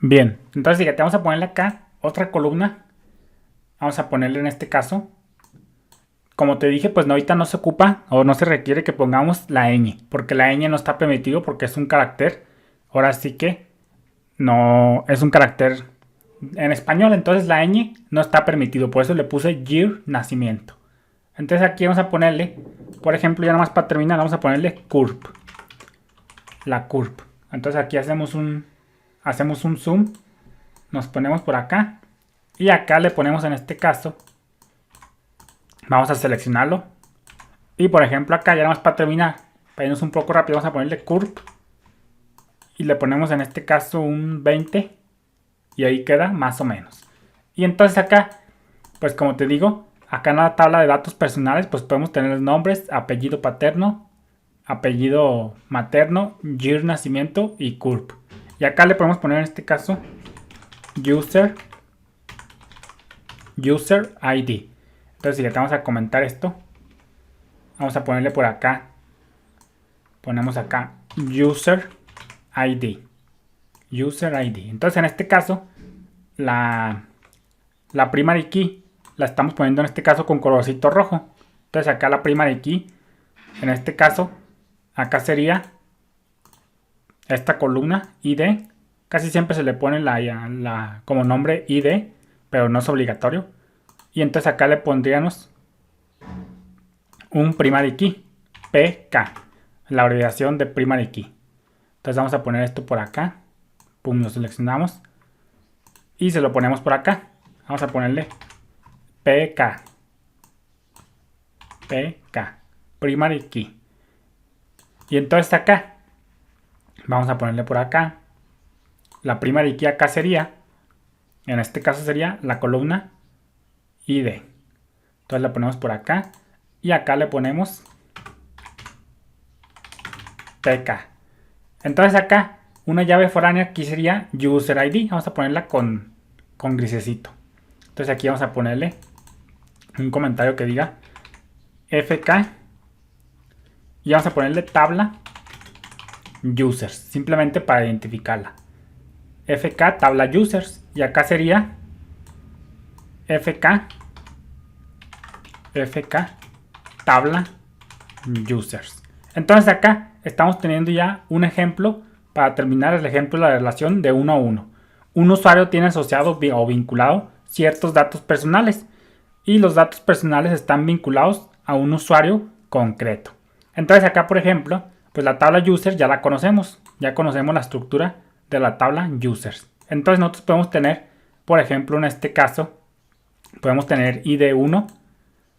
Bien, entonces fíjate, vamos a ponerle acá otra columna. Vamos a ponerle en este caso, como te dije, pues no, ahorita no se ocupa o no se requiere que pongamos la ñ, porque la ñ no está permitido porque es un carácter. Ahora sí que no es un carácter en español, entonces la ñ no está permitido, por eso le puse year, nacimiento. Entonces aquí vamos a ponerle, por ejemplo, ya nomás para terminar, vamos a ponerle curp, la curp. Entonces aquí hacemos un zoom, nos ponemos por acá y acá le ponemos, en este caso, vamos a seleccionarlo y por ejemplo acá ya nomás para terminar, para irnos un poco rápido, vamos a ponerle curp y le ponemos en este caso un 20 y ahí queda más o menos. Y entonces acá, pues como te digo, acá en la tabla de datos personales pues podemos tener los nombres, apellido paterno, apellido materno, year, nacimiento y curp. Y acá le podemos poner en este caso user ID. Entonces si le vamos a comentar esto, vamos a ponerle por acá, ponemos acá user ID. Entonces en este caso la primary key la estamos poniendo en este caso con colorcito rojo. Entonces acá la primary key, en este caso, acá sería esta columna ID. Casi siempre se le pone como nombre ID, pero no es obligatorio. Y entonces acá le pondríamos un primary key, PK, la abreviación de primary key. Entonces vamos a poner esto por acá. Pum, lo seleccionamos. Y se lo ponemos por acá. Vamos a ponerle PK. Primary key. Y entonces acá, vamos a ponerle por acá. La primary key acá sería, en este caso sería la columna ID. Entonces la ponemos por acá. Y acá le ponemos PK. Entonces acá, una llave foránea aquí sería user ID. Vamos a ponerla con grisecito. Entonces aquí vamos a ponerle un comentario que diga FK. Y vamos a ponerle tabla users. Simplemente para identificarla. FK tabla users. Y acá sería FK tabla users. Entonces acá estamos teniendo ya un ejemplo para terminar el ejemplo de la relación de 1 a 1. Un usuario tiene asociado o vinculado ciertos datos personales y los datos personales están vinculados a un usuario concreto. Entonces acá, por ejemplo, pues la tabla users ya la conocemos. Ya conocemos la estructura de la tabla users. Entonces nosotros podemos tener, por ejemplo, en este caso, podemos tener ID1.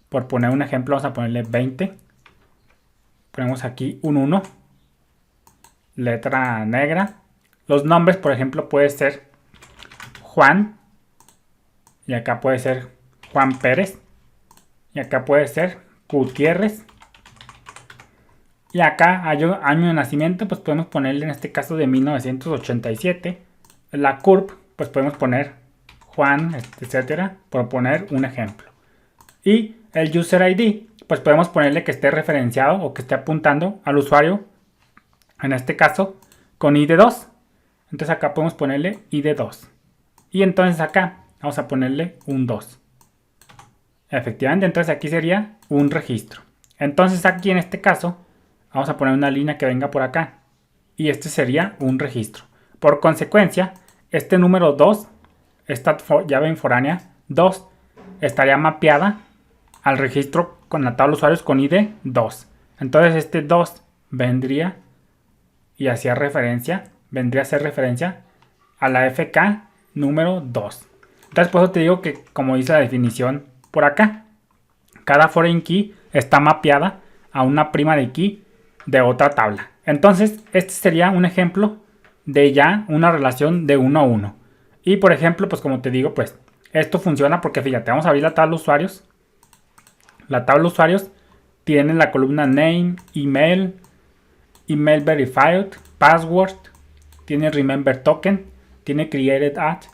Por poner un ejemplo, vamos a ponerle 20. Ponemos aquí un 1. Letra negra. Los nombres, por ejemplo, puede ser Juan. Y acá puede ser Juan Pérez. Y acá puede ser Gutiérrez. Y acá año de nacimiento, pues podemos ponerle en este caso de 1987. La CURP, pues podemos poner Juan, etcétera, por poner un ejemplo. Y el user ID, pues podemos ponerle que esté referenciado o que esté apuntando al usuario, en este caso, con ID2. Entonces acá podemos ponerle ID2. Y entonces acá vamos a ponerle un 2. Efectivamente, entonces aquí sería un registro. Entonces aquí en este caso vamos a poner una línea que venga por acá. Y este sería un registro. Por consecuencia, este número 2, esta llave foránea 2, estaría mapeada al registro con la tabla de usuarios con ID 2. Entonces este 2 vendría y hacía referencia, vendría a ser referencia a la FK número 2. Entonces por eso te digo que, como dice la definición por acá, cada foreign key está mapeada a una primary key de otra tabla. Entonces este sería un ejemplo de ya una relación de 1 a 1. Y por ejemplo, pues como te digo, pues esto funciona porque fíjate, vamos a abrir la tabla de usuarios. La tabla de usuarios tiene la columna name, email, email verified, password, tiene remember token, tiene created at,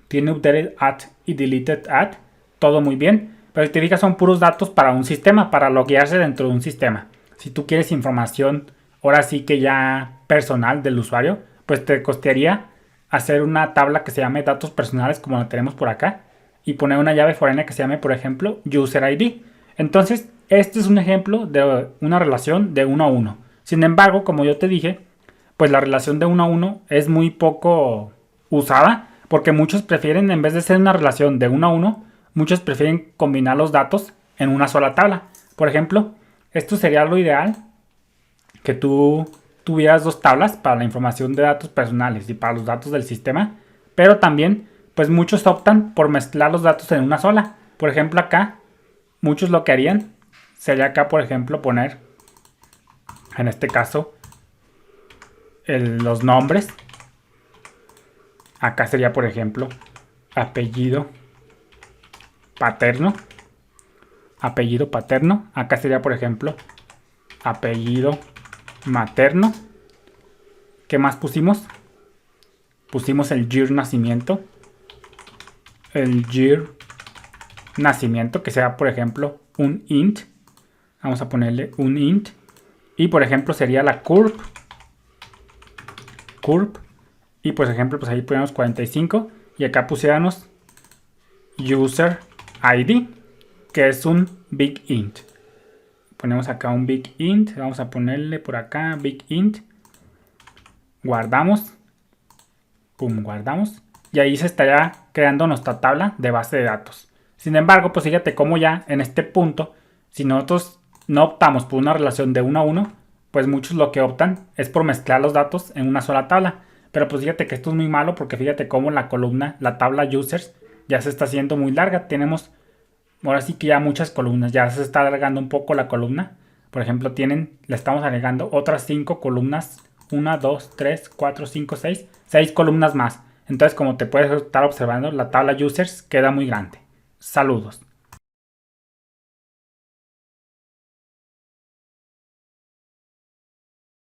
tiene updated at y deleted at. Todo muy bien, pero si te fijas son puros datos para un sistema, para loguearse dentro de un sistema. Si tú quieres información, ahora sí que ya personal del usuario, pues te costaría hacer una tabla que se llame datos personales como la tenemos por acá y poner una llave foránea que se llame, por ejemplo, user ID. Entonces, este es un ejemplo de una relación de 1 a 1. Sin embargo, como yo te dije, pues la relación de 1 a 1 es muy poco usada porque muchos prefieren, en vez de ser una relación de 1 a 1, muchos prefieren combinar los datos en una sola tabla. Por ejemplo, esto sería lo ideal, que tú tuvieras dos tablas para la información de datos personales y para los datos del sistema, pero también pues muchos optan por mezclar los datos en una sola. Por ejemplo, acá muchos lo que harían sería acá, por ejemplo, poner en este caso los nombres. Acá sería, por ejemplo, apellido paterno. Apellido paterno. Acá sería, por ejemplo, apellido materno. ¿Qué más pusimos? Pusimos el year nacimiento. El year nacimiento, que sea, por ejemplo, un int. Vamos a ponerle un int. Y, por ejemplo, sería la curve. Y, por ejemplo, pues ahí ponemos 45. Y acá pusiéramos user ID, que es un big int. Ponemos acá un big int. Vamos a ponerle por acá big int. Guardamos. Pum, guardamos. Y ahí se estaría creando nuestra tabla de base de datos. Sin embargo, pues fíjate cómo ya en este punto, si nosotros no optamos por una relación de 1 a 1, pues muchos lo que optan es por mezclar los datos en una sola tabla. Pero pues fíjate que esto es muy malo porque fíjate cómo la columna, la tabla users, ya se está haciendo muy larga. Tenemos ahora sí que ya muchas columnas, ya se está alargando un poco la columna. Por ejemplo, le estamos agregando otras 5 columnas. 1, 2, 3, 4, 5, 6. 6 columnas más. Entonces, como te puedes estar observando, la tabla users queda muy grande. Saludos.